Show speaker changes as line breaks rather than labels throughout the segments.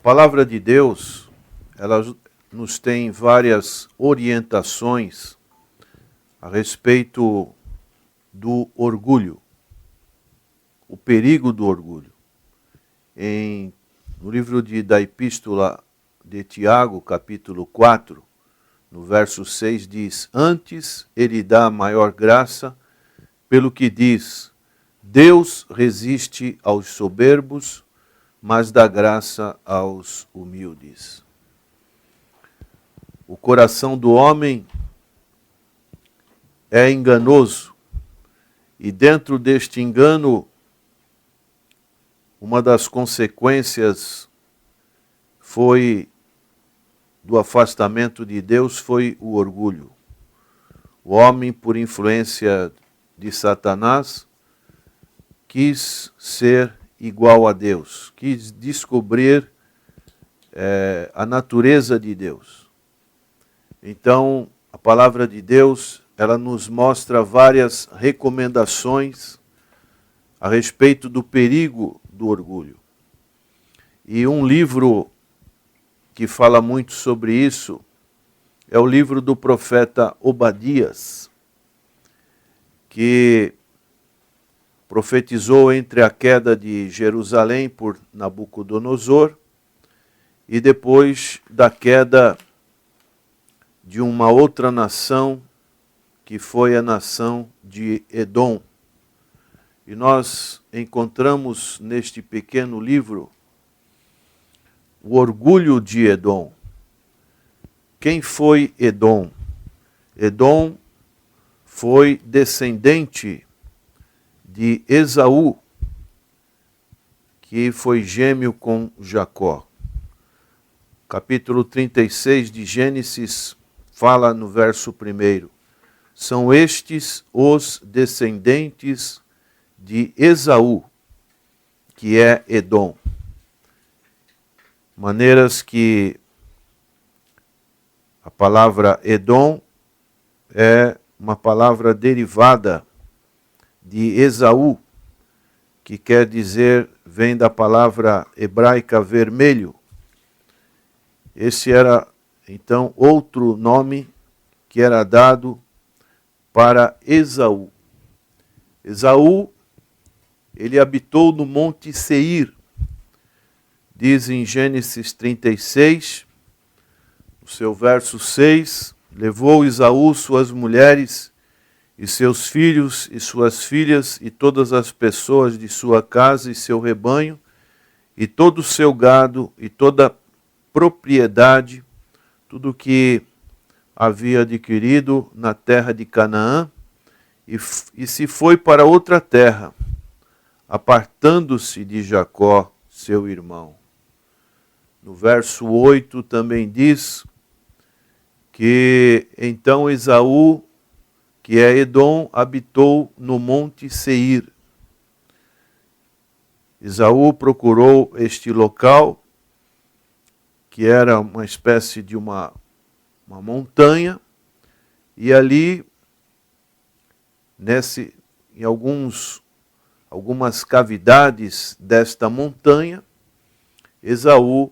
palavra de Deus, ela nos tem várias orientações a respeito do orgulho, o perigo do orgulho. No livro da Epístola de Tiago, capítulo 4, no verso 6, diz: Antes ele dá maior graça, pelo que diz: Deus resiste aos soberbos, mas dá graça aos humildes. O coração do homem é enganoso, e dentro deste engano, uma das consequências do afastamento de Deus foi o orgulho. O homem, por influência de Satanás, quis ser igual a Deus, quis descobrir a natureza de Deus. Então, a palavra de Deus, ela nos mostra várias recomendações a respeito do perigo do orgulho. E um livro que fala muito sobre isso é o livro do profeta Obadias, que profetizou entre a queda de Jerusalém por Nabucodonosor e depois da queda de uma outra nação, que foi a nação de Edom. E nós encontramos neste pequeno livro o orgulho de Edom. Quem foi Edom? Edom foi descendente de Esaú, que foi gêmeo com Jacó. Capítulo 36 de Gênesis fala no verso 1: São estes os descendentes de Esaú, que é Edom. Maneiras que a palavra Edom é uma palavra derivada de Esaú, que quer dizer, vem da palavra hebraica vermelho. Esse era, então, outro nome que era dado para Esaú. Esaú, ele habitou no Monte Seir. Diz em Gênesis 36, no seu verso 6, levou Esaú suas mulheres e seus filhos e suas filhas e todas as pessoas de sua casa e seu rebanho e todo o seu gado e toda propriedade, tudo que havia adquirido na terra de Canaã, e se foi para outra terra, apartando-se de Jacó, seu irmão. No verso 8 também diz que então Esaú, que é Edom, habitou no Monte Seir. Esaú procurou este local, que era uma espécie de uma montanha, e ali, em algumas cavidades desta montanha, Esaú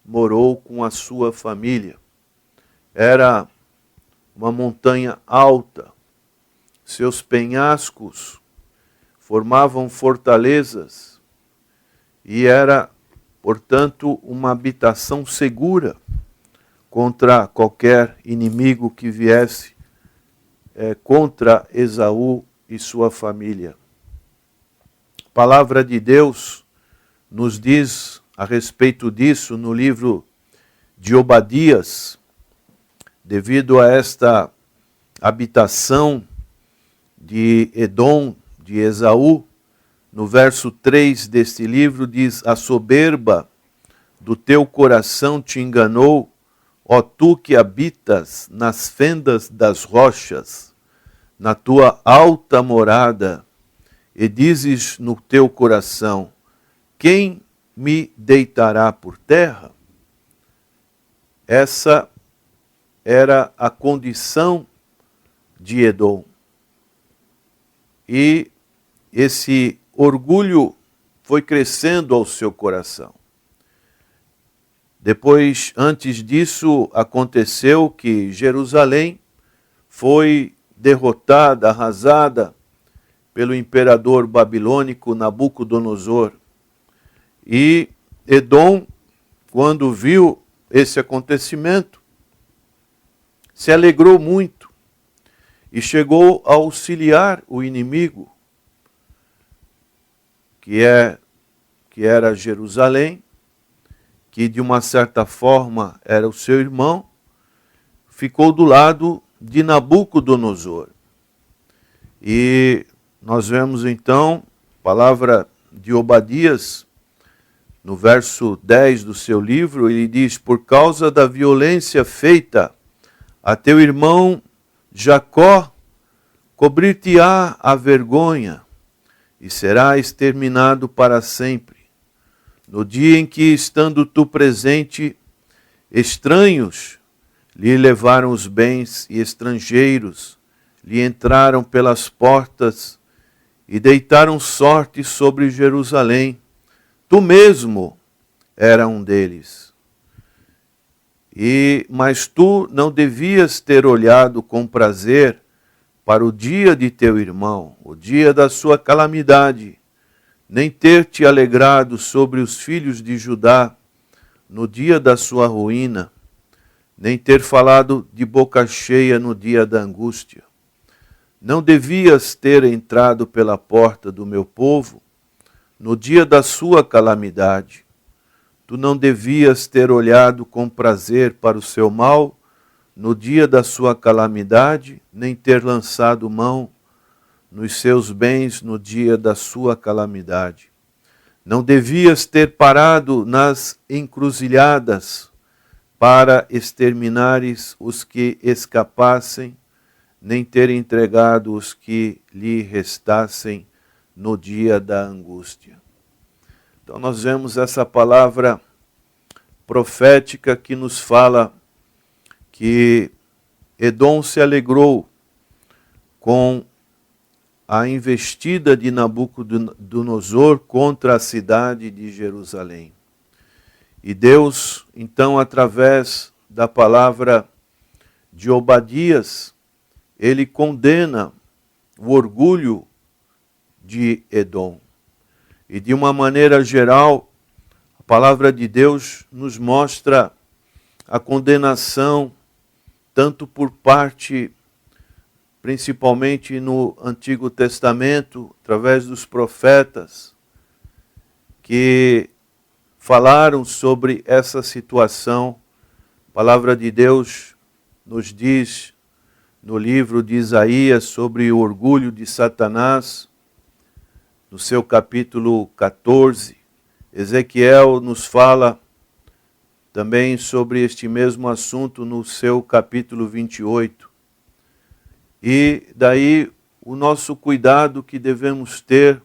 morou com a sua família. Era uma montanha alta, seus penhascos formavam fortalezas e era, portanto, uma habitação segura contra qualquer inimigo que viesse contra Esaú e sua família. A palavra de Deus nos diz a respeito disso no livro de Obadias, devido a esta habitação de Edom, de Esaú. No verso 3 deste livro diz: A soberba do teu coração te enganou, ó tu que habitas nas fendas das rochas, na tua alta morada, e dizes no teu coração: quem me deitará por terra? Essa era a condição de Edom. E esse orgulho foi crescendo ao seu coração. Depois, antes disso, aconteceu que Jerusalém foi derrotada, arrasada pelo imperador babilônico Nabucodonosor. E Edom, quando viu esse acontecimento, se alegrou muito e chegou a auxiliar o inimigo, que era Jerusalém, que de uma certa forma era o seu irmão, ficou do lado de Nabucodonosor. E nós vemos então a palavra de Obadias, no verso 10 do seu livro, ele diz: por causa da violência feita a teu irmão Jacó, cobrir-te-á a vergonha, e será exterminado para sempre. No dia em que, estando tu presente, estranhos lhe levaram os bens e estrangeiros lhe entraram pelas portas e deitaram sorte sobre Jerusalém. Tu mesmo era um deles. Mas tu não devias ter olhado com prazer para o dia de teu irmão, o dia da sua calamidade, nem ter te alegrado sobre os filhos de Judá no dia da sua ruína, nem ter falado de boca cheia no dia da angústia. Não devias ter entrado pela porta do meu povo no dia da sua calamidade. Tu não devias ter olhado com prazer para o seu mal no dia da sua calamidade, nem ter lançado mão nos seus bens no dia da sua calamidade. Não devias ter parado nas encruzilhadas para exterminares os que escapassem, nem ter entregado os que lhe restassem no dia da angústia. Então nós vemos essa palavra profética que nos fala que Edom se alegrou com a investida de Nabucodonosor contra a cidade de Jerusalém. E Deus, então, através da palavra de Obadias, ele condena o orgulho de Edom. E de uma maneira geral, a palavra de Deus nos mostra a condenação, tanto por parte, principalmente no Antigo Testamento, através dos profetas, que falaram sobre essa situação. A palavra de Deus nos diz no livro de Isaías sobre o orgulho de Satanás, no seu capítulo 14. Ezequiel nos fala também sobre este mesmo assunto no seu capítulo 28. E daí o nosso cuidado que devemos ter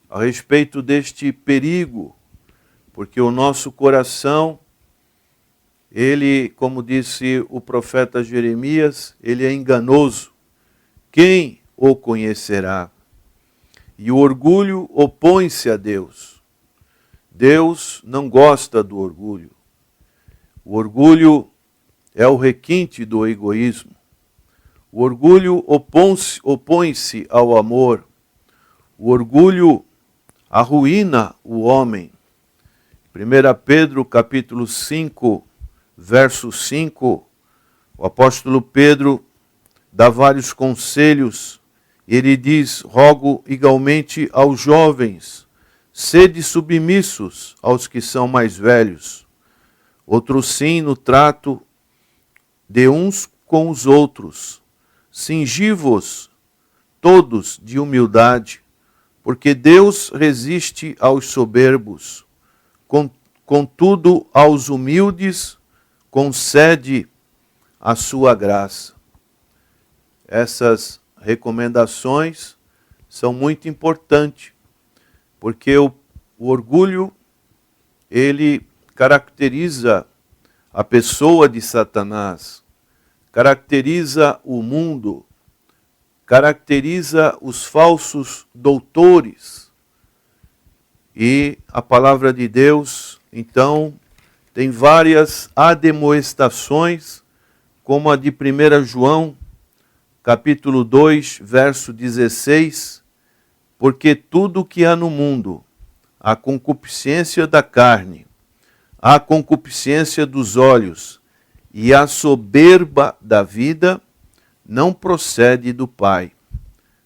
a respeito deste perigo, porque o nosso coração, ele, como disse o profeta Jeremias, ele é enganoso. Quem o conhecerá? E o orgulho opõe-se a Deus. Deus não gosta do orgulho. O orgulho é o requinte do egoísmo. O orgulho opõe-se ao amor. O orgulho arruína o homem. 1 Pedro capítulo 5, verso 5, o apóstolo Pedro dá vários conselhos. Ele diz: rogo igualmente aos jovens, sede submissos aos que são mais velhos. Outro sim no trato de uns com os outros. Cingi-vos todos de humildade, porque Deus resiste aos soberbos, contudo aos humildes concede a sua graça. Essas recomendações são muito importantes, porque o orgulho, ele caracteriza a pessoa de Satanás, caracteriza o mundo, caracteriza os falsos doutores. E a palavra de Deus, então, tem várias admoestações, como a de 1 João, capítulo 2, verso 16, porque tudo que há no mundo, a concupiscência da carne, a concupiscência dos olhos e a soberba da vida, não procede do Pai,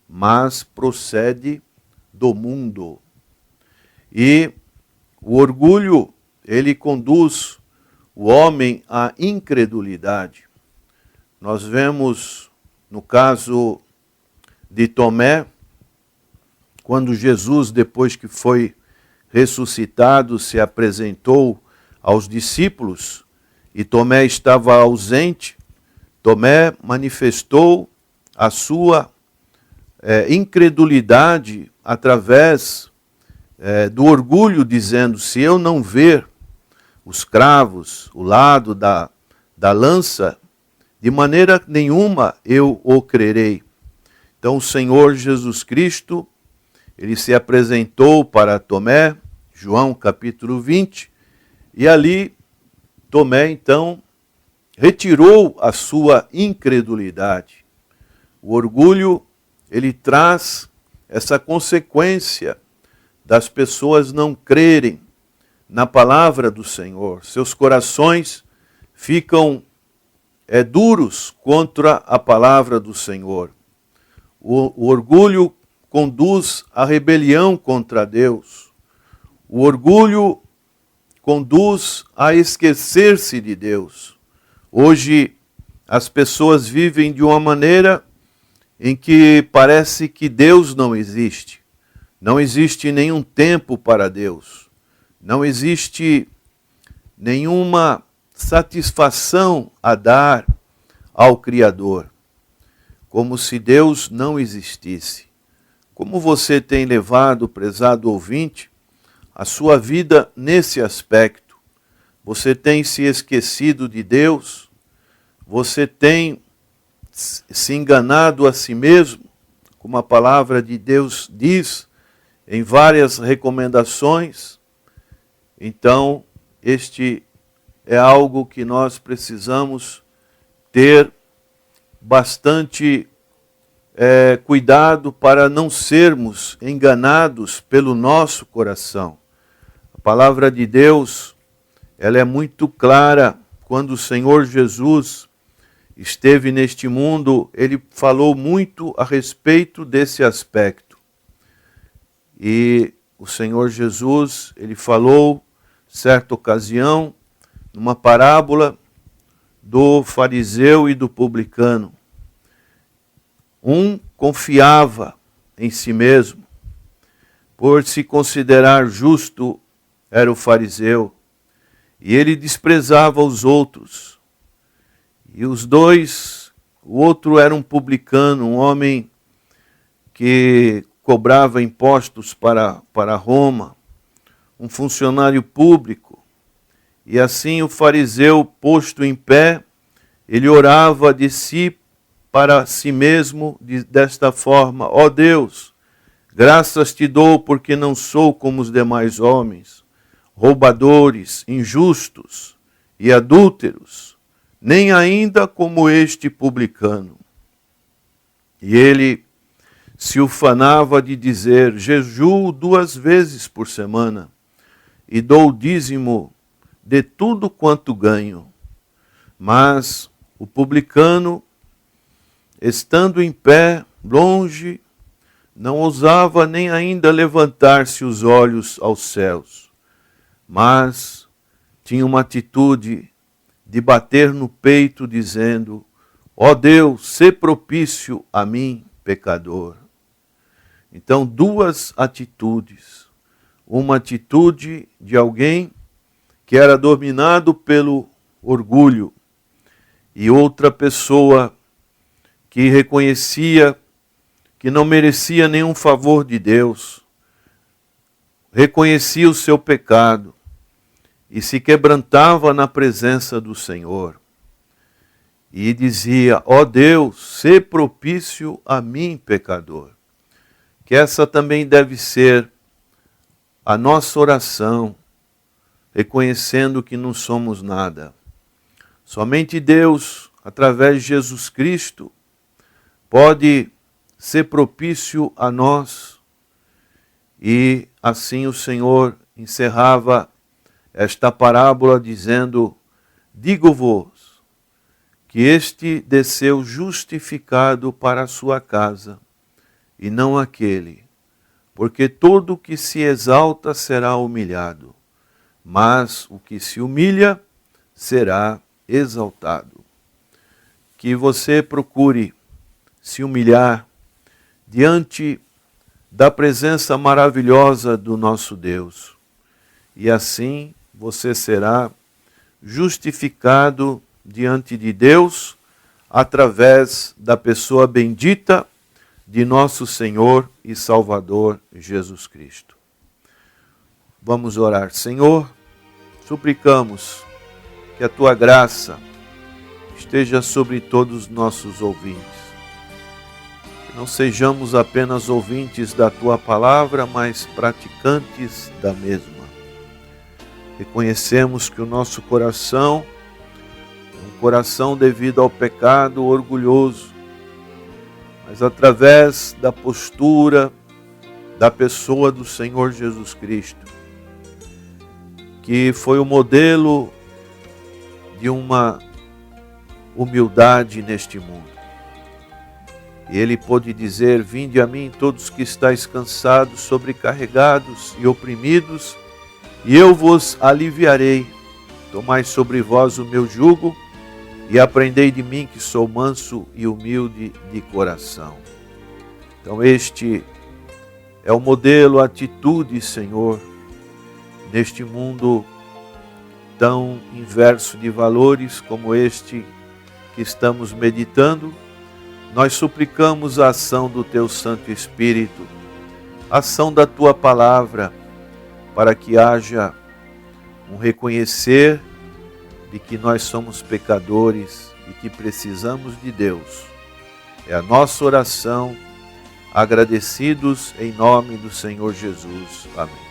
mas procede do mundo. E o orgulho, ele conduz o homem à incredulidade. Nós vemos no caso de Tomé, quando Jesus, depois que foi ressuscitado, se apresentou aos discípulos, e Tomé estava ausente, Tomé manifestou a sua incredulidade através do orgulho, dizendo, se eu não ver os cravos, o lado da lança, de maneira nenhuma eu o crerei. Então o Senhor Jesus Cristo, ele se apresentou para Tomé, João capítulo 20, e ali Tomé então retirou a sua incredulidade. O orgulho, ele traz essa consequência das pessoas não crerem na palavra do Senhor. Seus corações ficam duros contra a palavra do Senhor. O orgulho conduz à rebelião contra Deus. O orgulho conduz a esquecer-se de Deus. Hoje, as pessoas vivem de uma maneira em que parece que Deus não existe. Não existe nenhum tempo para Deus. Não existe nenhuma satisfação a dar ao Criador. Como se Deus não existisse. Como você tem levado, prezado ouvinte, a sua vida nesse aspecto? Você tem se esquecido de Deus? Você tem se enganado a si mesmo? Como a palavra de Deus diz em várias recomendações? Então, este é algo que nós precisamos ter bastante cuidado para não sermos enganados pelo nosso coração. A palavra de Deus, ela é muito clara. Quando o Senhor Jesus esteve neste mundo, ele falou muito a respeito desse aspecto. E o Senhor Jesus, ele falou, certa ocasião, numa parábola do fariseu e do publicano. Um confiava em si mesmo, por se considerar justo, era o fariseu, e ele desprezava os outros. E os dois, o outro era um publicano, um homem que cobrava impostos para Roma, um funcionário público. E assim o fariseu, posto em pé, ele orava de si para si mesmo desta forma: ó Deus, graças te dou porque não sou como os demais homens, roubadores, injustos e adúlteros, nem ainda como este publicano. E ele se ufanava de dizer: jejuo 2 vezes por semana e dou o dízimo de tudo quanto ganho. Mas o publicano, estando em pé, longe, não ousava nem ainda levantar-se os olhos aos céus, mas tinha uma atitude de bater no peito, dizendo: ó Deus, sê propício a mim, pecador. Então, 2 atitudes. Uma atitude de alguém que era dominado pelo orgulho, e outra pessoa que reconhecia que não merecia nenhum favor de Deus, reconhecia o seu pecado e se quebrantava na presença do Senhor. E dizia: ó Deus, sê propício a mim, pecador. Que essa também deve ser a nossa oração reconhecendo que não somos nada. Somente Deus, através de Jesus Cristo, pode ser propício a nós. E assim o Senhor encerrava esta parábola dizendo: digo-vos que este desceu justificado para a sua casa, e não aquele, porque todo o que se exalta será humilhado, mas o que se humilha será exaltado. Que você procure se humilhar diante da presença maravilhosa do nosso Deus, e assim você será justificado diante de Deus através da pessoa bendita de nosso Senhor e Salvador Jesus Cristo. Vamos orar. Senhor, suplicamos que a Tua graça esteja sobre todos os nossos ouvintes. Que não sejamos apenas ouvintes da Tua palavra, mas praticantes da mesma. Reconhecemos que o nosso coração é um coração devido ao pecado orgulhoso, mas através da postura da pessoa do Senhor Jesus Cristo, que foi o modelo de uma humildade neste mundo. E ele pôde dizer: vinde a mim todos que estáis cansados, sobrecarregados e oprimidos, e eu vos aliviarei. Tomai sobre vós o meu jugo e aprendei de mim, que sou manso e humilde de coração. Então este é o modelo, a atitude, Senhor, neste mundo tão inverso de valores como este que estamos meditando. Nós suplicamos a ação do Teu Santo Espírito, a ação da Tua palavra, para que haja um reconhecer de que nós somos pecadores e que precisamos de Deus. É a nossa oração, agradecidos em nome do Senhor Jesus. Amém.